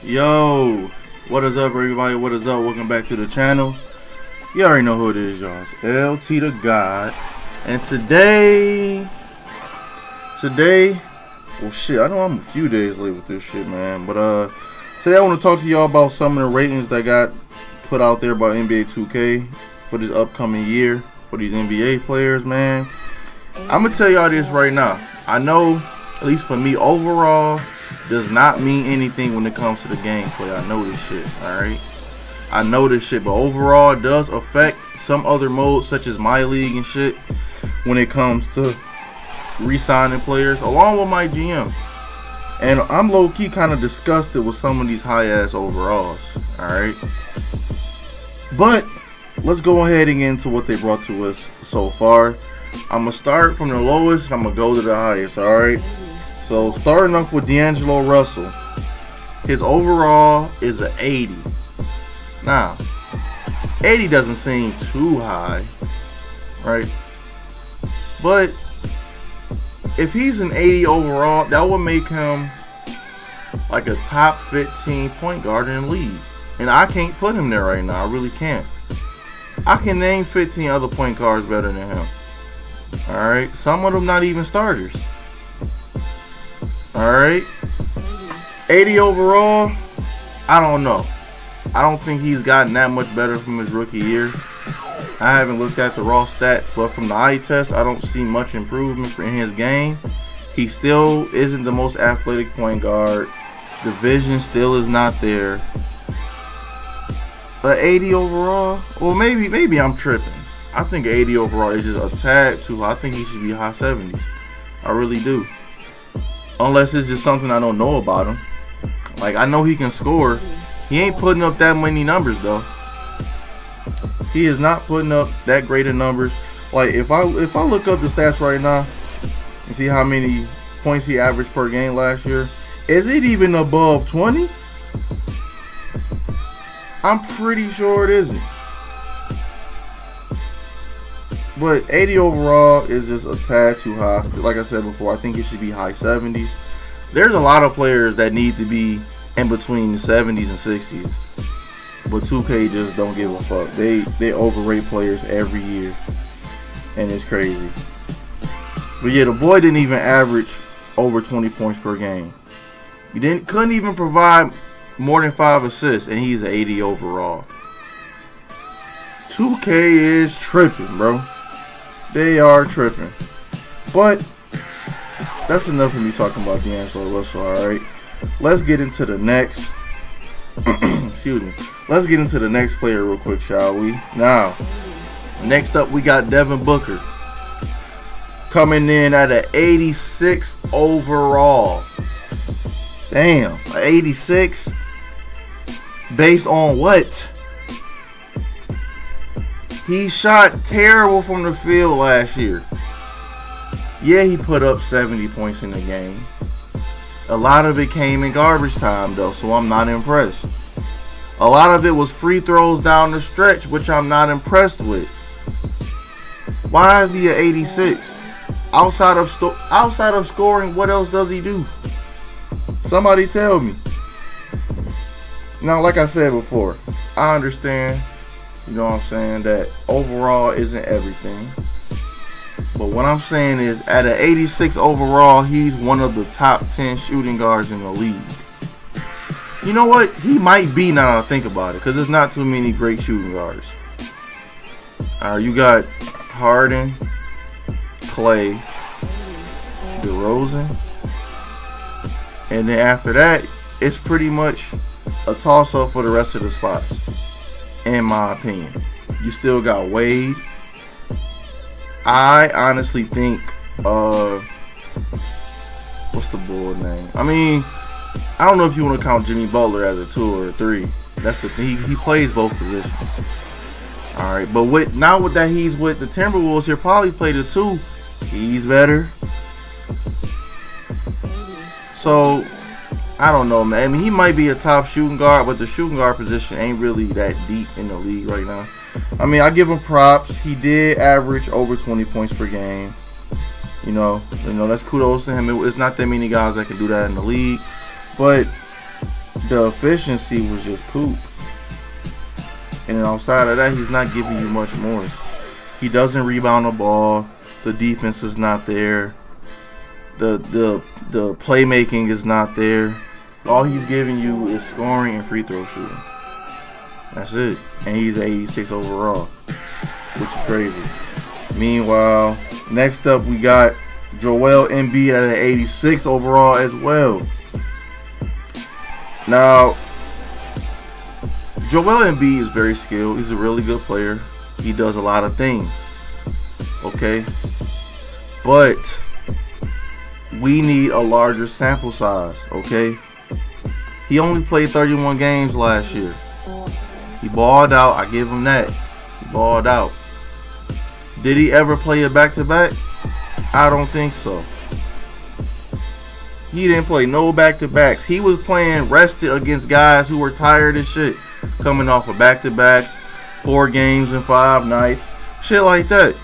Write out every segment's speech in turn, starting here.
Yo, what is up, everybody? What is up? Welcome back to the channel. You already know who it is, y'all. It's LT the God. And today, well, shit, I know I'm a few days late with this shit, man. But today I want to talk to y'all about some of the ratings that got put out there by NBA 2K for this upcoming year for these NBA players, man. I'm gonna tell y'all this right now. I know, at least for me, overall does not mean anything when it comes to the gameplay. I know this shit, alright? I know this shit, but overall it does affect some other modes such as my league and shit when it comes to re-signing players along with my GM. And I'm low-key kind of disgusted with some of these high-ass overalls, alright? But let's go ahead and get into what they brought to us so far. I'm going to start from the lowest and I'm going to go to the highest, alright? So starting off with Angelo Russell, his overall is an 80. Now, 80 doesn't seem too high, right? But if he's an 80 overall, that would make him like a top 15 point guard in the league. And I can't put him there right now. I really can't. I can name 15 other point guards better than him. Alright? Some of them not even starters. Alright, 80 overall, I don't know. I don't think he's gotten that much better from his rookie year. I haven't looked at the raw stats, but from the eye test, I don't see much improvement in his game. He still isn't the most athletic point guard. The vision still is not there. But 80 overall, well, maybe I'm tripping. I think 80 overall is just a tad too high. I think he should be high 70s. I really do. Unless it's just something I don't know about him. Like, I know he can score. He ain't putting up that many numbers, though. He is not putting up that great of numbers. Like, if I look up the stats right now and see how many points he averaged per game last year, is it even above 20? I'm pretty sure it isn't. But 80 overall is just a tad too high. Like I said before, I think it should be high 70s. There's a lot of players that need to be in between the 70s and 60s. But 2K just don't give a fuck. They overrate players every year. And it's crazy. But yeah, the boy didn't even average over 20 points per game. He couldn't even provide more than 5 assists, and he's an 80 overall. 2K is tripping, bro. They are tripping. But that's enough of me talking about Angelo Russell, alright? Let's get into the next excuse me. Let's get into the next player real quick, shall we? Now, next up we got Devin Booker. Coming in at an 86 overall. Damn, an 86 based on what? He shot terrible from the field last year. Yeah, he put up 70 points in the game. A lot of it came in garbage time, though, so I'm not impressed. A lot of it was free throws down the stretch, which I'm not impressed with. Why is he at 86? Outside of scoring, what else does he do? Somebody tell me. Now, like I said before, I understand. You know what I'm saying? That overall isn't everything. But what I'm saying is, at an 86 overall, he's one of the top 10 shooting guards in the league. You know what? He might be, now that I think about it, because there's not too many great shooting guards. You got Harden, Clay, DeRozan. And then after that, it's pretty much a toss-up for the rest of the spots. In my opinion, you still got Wade. I honestly think, what's the boy name? I mean, I don't know if you want to count Jimmy Butler as a 2 or a 3. That's the thing. He plays both positions. All right, but now that he's with the Timberwolves, he'll probably play the 2. He's better. So I don't know, man. I mean, he might be a top shooting guard, but the shooting guard position ain't really that deep in the league right now. I mean, I give him props. He did average over 20 points per game. You know, that's kudos to him. It's not that many guys that can do that in the league. But the efficiency was just poop. And then outside of that, he's not giving you much more. He doesn't rebound the ball. The defense is not there. The playmaking is not there. All he's giving you is scoring and free throw shooting. That's it. And he's 86 overall, which is crazy. Meanwhile, next up we got Joel Embiid at an 86 overall as well. Now, Joel Embiid is very skilled. He's a really good player. He does a lot of things. Okay? But we need a larger sample size, okay? He only played 31 games last year. He balled out. I give him that. He balled out. Did he ever play a back-to-back? I don't think so. He didn't play no back-to-backs. He was playing rested against guys who were tired as shit. Coming off of back-to-backs, 4 games in 5 nights. Shit like that.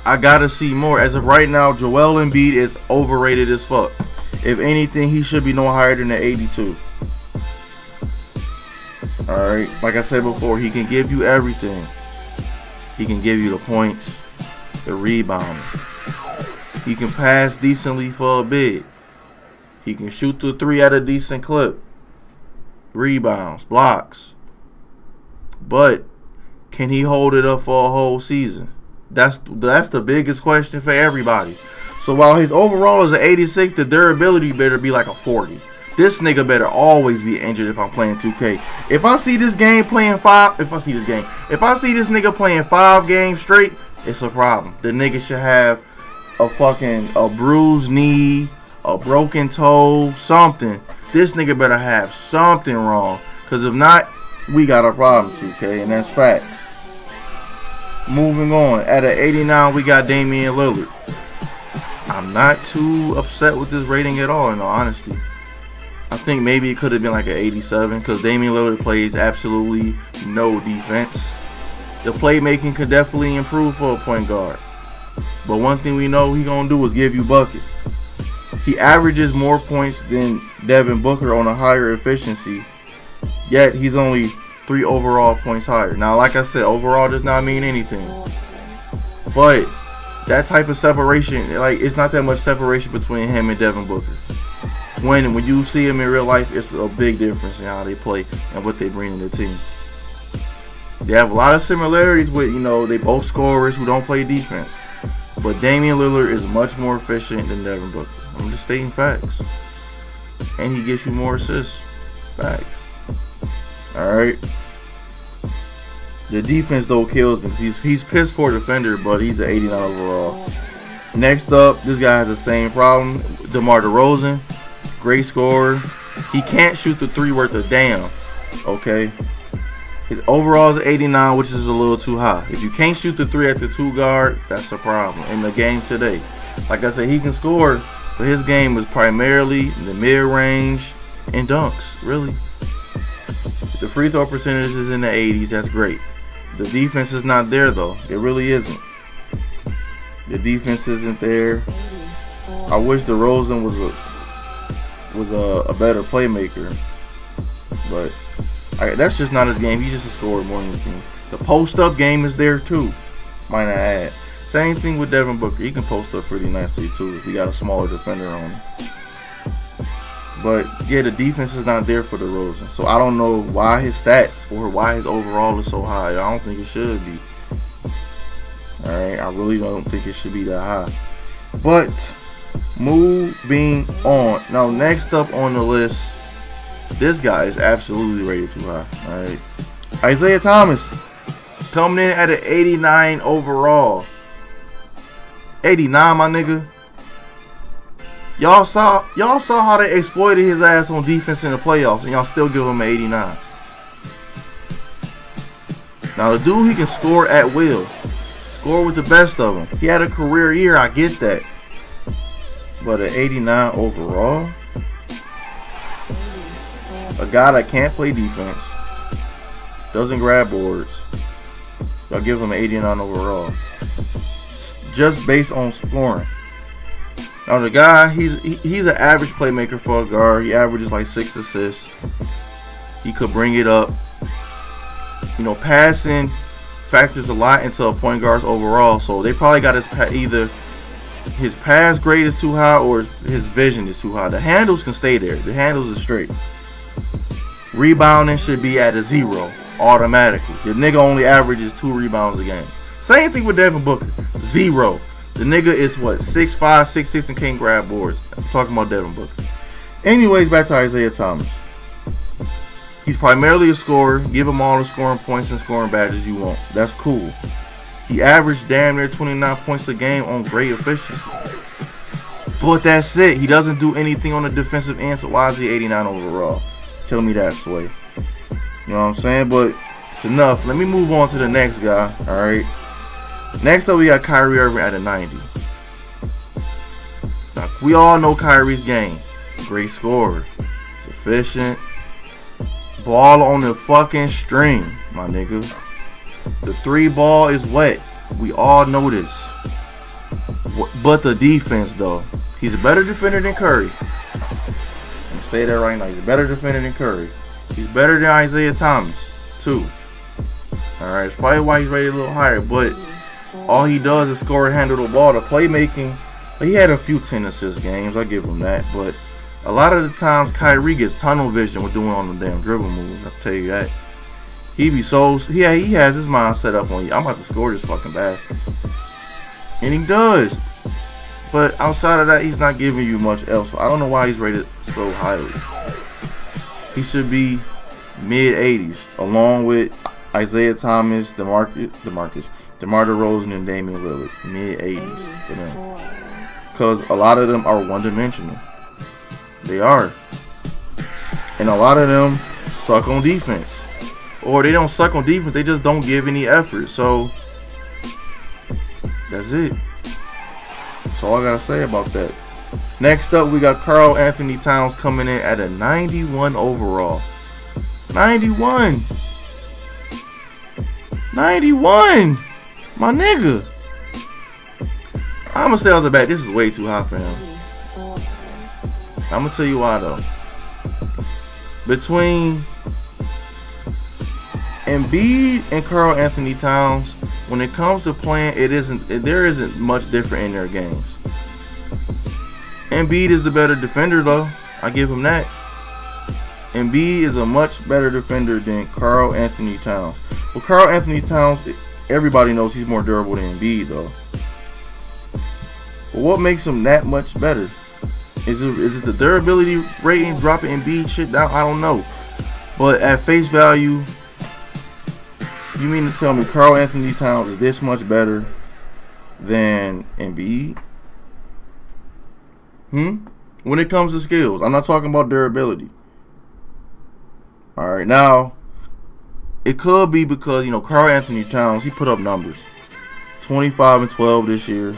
I gotta see more. As of right now, Joel Embiid is overrated as fuck. If anything, he should be no higher than the 82. Alright, like I said before, he can give you everything. He can give you the points, the rebounding. He can pass decently for a big. He can shoot the 3 at a decent clip. Rebounds, blocks. But can he hold it up for a whole season? That's the biggest question for everybody. So while his overall is an 86, the durability better be like a 40. This nigga better always be injured if I'm playing 2K. If I see this game playing if I see this nigga playing 5 games straight, it's a problem. The nigga should have a bruised knee, a broken toe, something. This nigga better have something wrong. Cause if not, we got a problem, 2K, and that's facts. Moving on, at an 89, we got Damian Lillard. I'm not too upset with this rating at all, in all honesty. I think maybe it could have been like an 87 because Damian Lillard plays absolutely no defense. The playmaking could definitely improve for a point guard. But one thing we know he gonna do is give you buckets. He averages more points than Devin Booker on a higher efficiency, yet he's only 3 overall points higher. Now, like I said, overall does not mean anything. But that type of separation, like, it's not that much separation between him and Devin Booker. When you see him in real life, it's a big difference in how they play and what they bring to the team. They have a lot of similarities with, they both scorers who don't play defense. But Damian Lillard is much more efficient than Devin Booker. I'm just stating facts. And he gets you more assists. Facts. Alright. The defense, though, kills me. He's piss poor defender, but he's an 89 overall. Next up, this guy has the same problem. DeMar DeRozan. Great scorer. He can't shoot the 3 worth a damn. Okay. His overall is 89, which is a little too high. If you can't shoot the 3 at the 2 guard, that's a problem in the game today. Like I said, he can score, but his game is primarily in the mid-range and dunks, really. If the free throw percentage is in the 80s, that's great. The defense is not there, though. It really isn't. The defense isn't there. I wish DeRozan was a better playmaker, but that's just not his game. He's just a scorer more than anything. The post-up game is there too, might I add. Same thing with Devin Booker. He can post up pretty nicely too if he got a smaller defender on him. But yeah, the defense is not there for DeRozan. So I don't know why his stats or why his overall is so high. I don't think it should be. Alright, I really don't think it should be that high. But moving on. Now next up on the list, this guy is absolutely rated too high. Alright. Isaiah Thomas coming in at an 89 overall. 89, my nigga. Y'all saw how they exploited his ass on defense in the playoffs, and y'all still give him an 89. Now the dude, he can score at will. Score with the best of them. He had a career year, I get that. But an 89 overall? A guy that can't play defense, doesn't grab boards, y'all give him an 89 overall. Just based on scoring. Now the guy, he's an average playmaker for a guard. He averages like 6 assists. He could bring it up. You know, passing factors a lot into a point guard's overall. So they probably got either his pass grade is too high or his vision is too high. The handles can stay there. The handles are straight. Rebounding should be at a 0 automatically. The nigga only averages 2 rebounds a game. Same thing with Devin Booker. 0. The nigga is what, 6'5", 6'6", and can't grab boards. I'm talking about Devin Booker. Anyways, back to Isaiah Thomas. He's primarily a scorer. Give him all the scoring points and scoring badges you want. That's cool. He averaged damn near 29 points a game on great efficiency. But that's it. He doesn't do anything on the defensive end, so why is he 89 overall? Tell me that, Sway. You know what I'm saying? But it's enough. Let me move on to the next guy. Alright. Next up, we got Kyrie Irving at a 90. Now, we all know Kyrie's game. Great scorer. Sufficient. Ball on the fucking string, my nigga. The 3 ball is wet. We all know this. But the defense, though. He's a better defender than Curry. I'm going to say that right now. He's a better defender than Curry. He's better than Isaiah Thomas, too. Alright, it's probably why he's rated a little higher. But all he does is score and handle the ball. The playmaking, he had a few 10 assist games. I give him that. But a lot of the times, Kyrie gets tunnel vision with doing all the damn dribble moves. I'll tell you that. He be so, he has his mind set up on you. I'm about to score this fucking basket. And he does. But outside of that, he's not giving you much else. So I don't know why he's rated so highly. He should be mid-80s, along with Isaiah Thomas, DeMar DeRozan, and Damian Lillard. Mid-80s for them. Because a lot of them are one-dimensional. They are. And a lot of them suck on defense. Or they don't suck on defense, they just don't give any effort. So that's it. That's all I gotta say about that. Next up, we got KarlAnthony Towns coming in at a 91 overall. 91. 91. My nigga. I'm gonna say off the bat, this is way too high for him. I'm gonna tell you why though. Between Embiid and KarlAnthony Towns, when it comes to playing, there isn't much different in their games. Embiid is the better defender though. I give him that. Embiid is a much better defender than KarlAnthony Towns. But KarlAnthony Towns, everybody knows he's more durable than Embiid though. But what makes him that much better? Is it the durability rating dropping Embiid shit down? I don't know. But at face value, you mean to tell me KarlAnthony Towns is this much better than Embiid? When it comes to skills, I'm not talking about durability. All right, now it could be because KarlAnthony Towns, he put up numbers, 25 and 12 this year.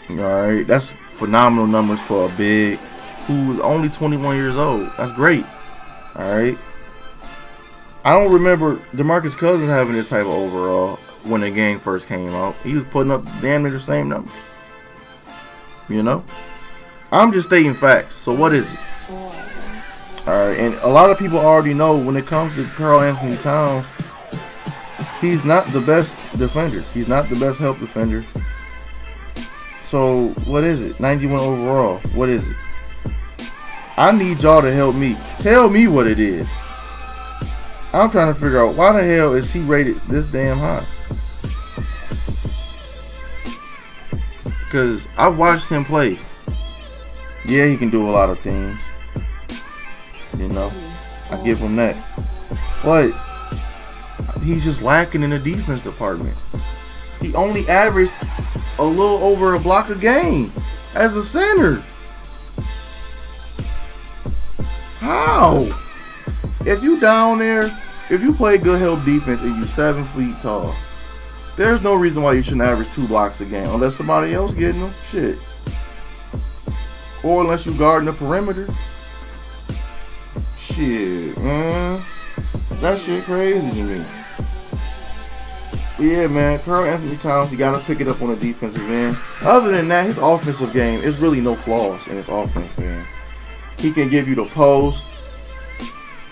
All right, that's phenomenal numbers for a big who is only 21 years old. That's great. All right. I don't remember DeMarcus Cousins having this type of overall when the game first came out. He was putting up damn near the same numbers. I'm just stating facts. So what is it? Alright, and a lot of people already know when it comes to KarlAnthony Towns, he's not the best defender. He's not the best help defender. So what is it? 91 overall. What is it? I need y'all to help me. Tell me what it is. I'm trying to figure out why the hell is he rated this damn high? Because I've watched him play. Yeah, he can do a lot of things. I give him that. But he's just lacking in the defense department. He only averaged a little over a block a game as a center. How? If you down there, if you play good help defense and you 7 feet tall, there's no reason why you shouldn't average 2 blocks a game unless somebody else getting them. Shit. Or unless you guarding the perimeter. Shit, man. That shit crazy to me. But yeah, man, KarlAnthony Towns, you gotta pick it up on the defensive end. Other than that, his offensive game is really no flaws in his offense, man. He can give you the post.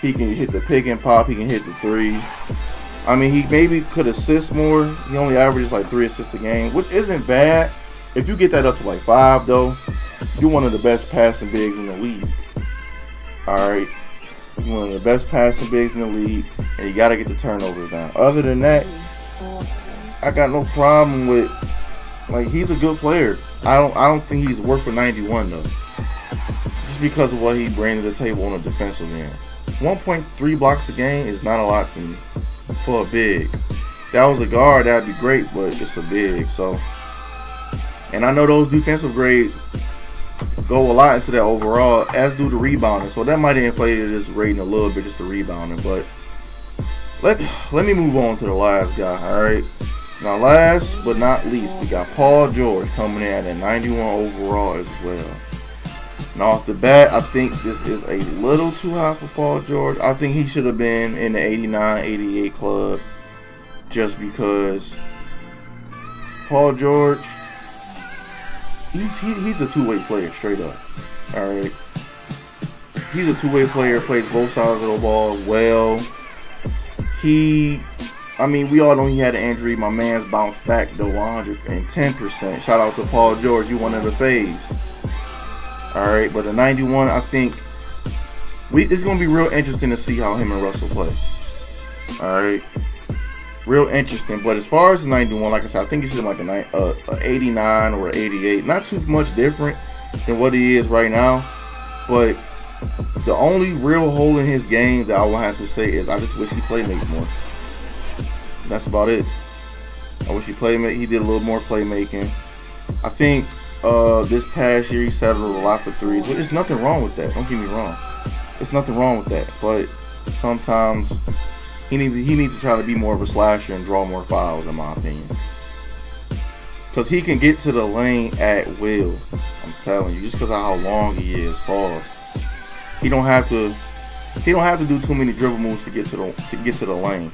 He can hit the pick and pop. He can hit the three. I mean, he maybe could assist more. He only averages like 3 assists a game, which isn't bad. If you get that up to like 5, though, you're one of the best passing bigs in the league. All right. You're one of the best passing bigs in the league, and you got to get the turnovers down. Other than that, I got no problem with, like, he's a good player. I don't think he's worth a 91 though, just because of what he brings to the table on the defensive end. 1.3 blocks a game is not a lot to me for a big. If that was a guard, that'd be great, but it's a big. So, and I know those defensive grades go a lot into that overall, as do the rebounding. So that might have inflated his rating a little bit, just the rebounding. But let me move on to the last guy. All right. Now, last but not least, we got Paul George coming in at a 91 overall as well. Now, off the bat, I think this is a little too high for Paul George. I think he should have been in the 89, 88 club, just because Paul George, he's a two-way player, straight up. All right. He's a two-way player, plays both sides of the ball well. I mean, we all know he had an injury. My man's bounced back, though, 110%. Shout out to Paul George. You one of the faves. All right, but a 91, I think it's going to be real interesting to see how him and Russell play. All right. Real interesting. But as far as the 91, like I said, I think he should have like a 89 or an 88. Not too much different than what he is right now. But the only real hole in his game that I will have to say is I just wish he playmaking more. That's about it. I wish he did a little more playmaking. I think this past year he settled a lot for threes, but there's nothing wrong with that. Don't get me wrong. There's nothing wrong with that. But sometimes he needs to try to be more of a slasher and draw more fouls, in my opinion. Because he can get to the lane at will. I'm telling you, just because of how long he is. Pause. He don't have to do too many dribble moves to get to the lane.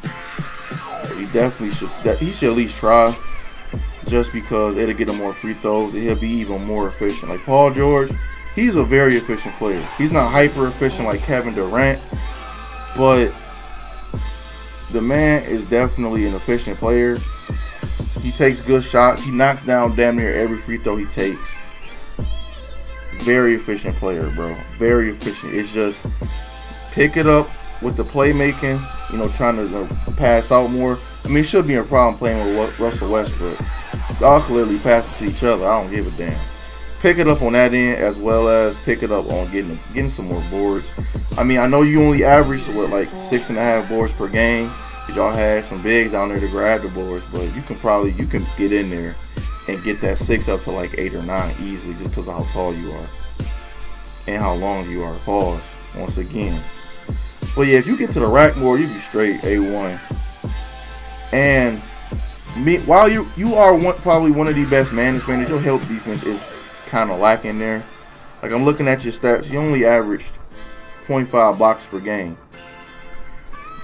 He definitely should. He should at least try, just because it'll get him more free throws and he'll be even more efficient. Like Paul George, he's a very efficient player. He's not hyper efficient like Kevin Durant, but the man is definitely an efficient player. He takes good shots. He knocks down damn near every free throw he takes. Very efficient player, bro. Very efficient. It's just pick it up with the playmaking, trying to pass out more. I mean, it should be a problem playing with Russell Westbrook. Y'all clearly pass it to each other. I don't give a damn. Pick it up on that end, as well as pick it up on getting some more boards. I mean, I know you only average like 6.5 boards per game, because y'all had some bigs down there to grab the boards, but you can get in there and get that 6 up to like 8 or 9 easily, just because of how tall you are and how long you are. Pause once again. But yeah, if you get to the rack more, you be straight A1. And while you are probably one of the best man defenders, your help defense is kind of lacking there. Like, I'm looking at your stats, you only averaged 0.5 blocks per game.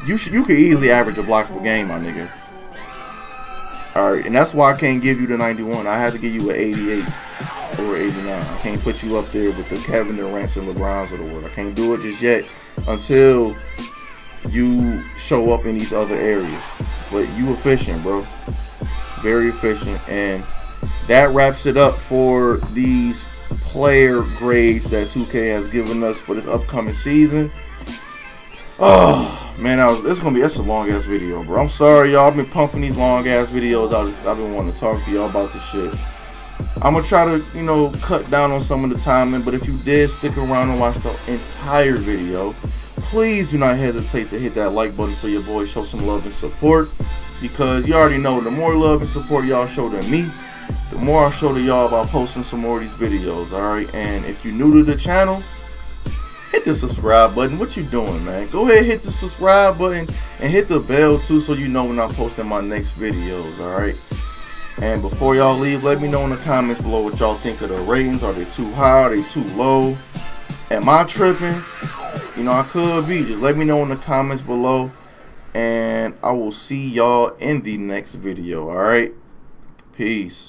You could easily average a block per game, my nigga. All right, and that's why I can't give you the 91. I had to give you an 88 or 89. I can't put you up there with the Kevin Durant's and LeBrons of the world. I can't do it just yet until you show up in these other areas. But you efficient, bro. Very efficient. And that wraps it up for these player grades that 2K has given us for this upcoming season. Oh man, that's a long ass video, bro. I'm sorry, y'all. I've been pumping these long ass videos out. I've been wanting to talk to y'all about this shit. I'm gonna try to, cut down on some of the timing, but if you did stick around and watch the entire video, please do not hesitate to hit that like button for your boy. Show some love and support, because you already know the more love and support y'all show to me, the more I show to y'all about posting some more of these videos. Alright, and if you're new to the channel, hit the subscribe button. What you doing, man? Go ahead, hit the subscribe button and hit the bell too, so you know when I'm posting my next videos. Alright, and before y'all leave, let me know in the comments below what y'all think of the ratings. Are they too high? Are they too low? Am I tripping? I could be. Just let me know in the comments below. and I will see y'all in the next video. All right, peace.